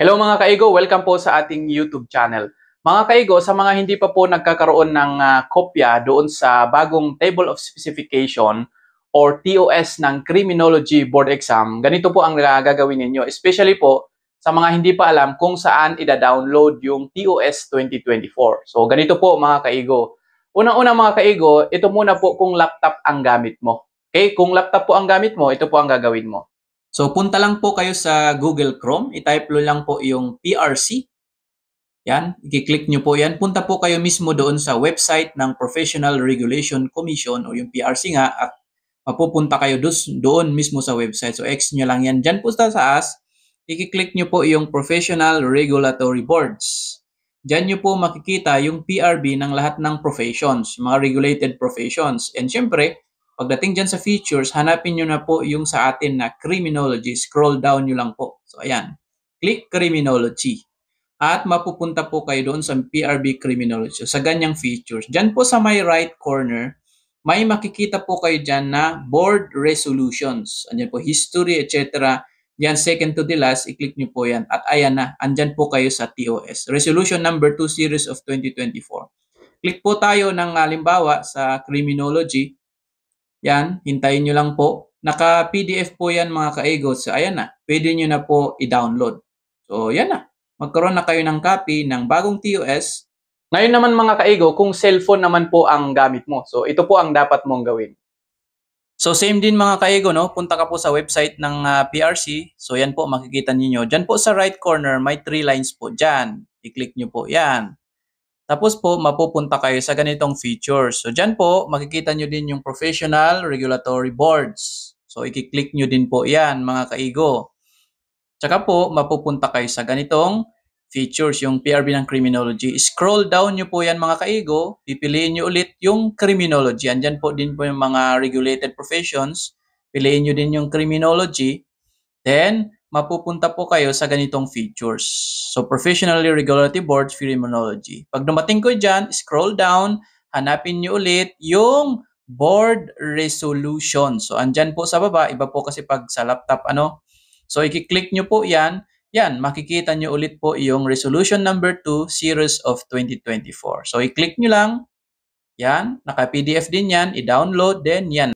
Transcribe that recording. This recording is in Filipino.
Hello mga kaigo, welcome po sa ating YouTube channel. Mga kaigo, sa mga hindi pa po nagkakaroon ng kopya doon sa bagong Table of Specification or TOS ng Criminology Board Exam, ganito po ang gagawin ninyo. Especially po sa mga hindi pa alam kung saan ida-download yung TOS 2024. So ganito po mga kaigo. Unang-una mga kaigo, ito muna po kung laptop ang gamit mo. Okay, kung laptop po ang gamit mo, ito po ang gagawin mo. So, punta lang po kayo sa Google Chrome. I-type lo lang po yung PRC. Yan, i-click nyo po yan. Punta po kayo mismo doon sa website ng Professional Regulation Commission o yung PRC nga at mapupunta kayo doon mismo sa website. So, X nyo lang yan. Diyan po sa taas, i-click nyo po yung Professional Regulatory Boards. Diyan nyo po makikita yung PRB ng lahat ng professions, mga regulated professions. And syempre, pagdating dyan sa features, hanapin nyo na po yung sa atin na criminology. Scroll down nyo lang po. So, ayan. Click criminology. At mapupunta po kayo doon sa PRB criminology. So, sa ganyang features. Dyan po sa may right corner, may makikita po kayo dyan na board resolutions. Andyan po history, etc. Yan, second to the last, i-click nyo po yan. At ayan na, andyan po kayo sa TOS. Resolution number 2 series of 2024. Click po tayo ng halimbawa sa criminology. Yan, hintayin nyo lang po. Naka-PDF po yan mga ka-egos. So, ayan na. Pwede nyo na po i-download. So, yan na. Magkaroon na kayo ng copy ng bagong TOS. Ngayon naman mga ka-ego, kung cellphone naman po ang gamit mo. So, ito po ang dapat mong gawin. So, same din mga ka-ego, no? Punta ka po sa website ng PRC. So, yan po, makikita niyo. Diyan po sa right corner, may 3 lines po. Diyan. I-click nyo po. Yan. Tapos po, mapupunta kayo sa ganitong features. So, dyan po, makikita nyo din yung Professional Regulatory Boards. So, i-click nyo din po yan, mga kaigo. Tsaka po, mapupunta kayo sa ganitong features, yung PRB ng Criminology. Scroll down nyo po yan, mga kaigo. Pipiliin nyo ulit yung Criminology. Andyan po din po yung mga regulated professions. Piliin nyo din yung Criminology. Then, mapupunta po kayo sa ganitong features. So, Professionally Regulatory Boards, Criminology. Pag dumating ko dyan, scroll down, hanapin nyo ulit yung board resolution. So, andyan po sa baba, iba po kasi pag sa laptop, ano. So, i-click nyo po yan. Yan, makikita nyo ulit po yung resolution number 2, series of 2024. So, i-click nyo lang. Yan, naka-PDF din yan, i-download, then yan.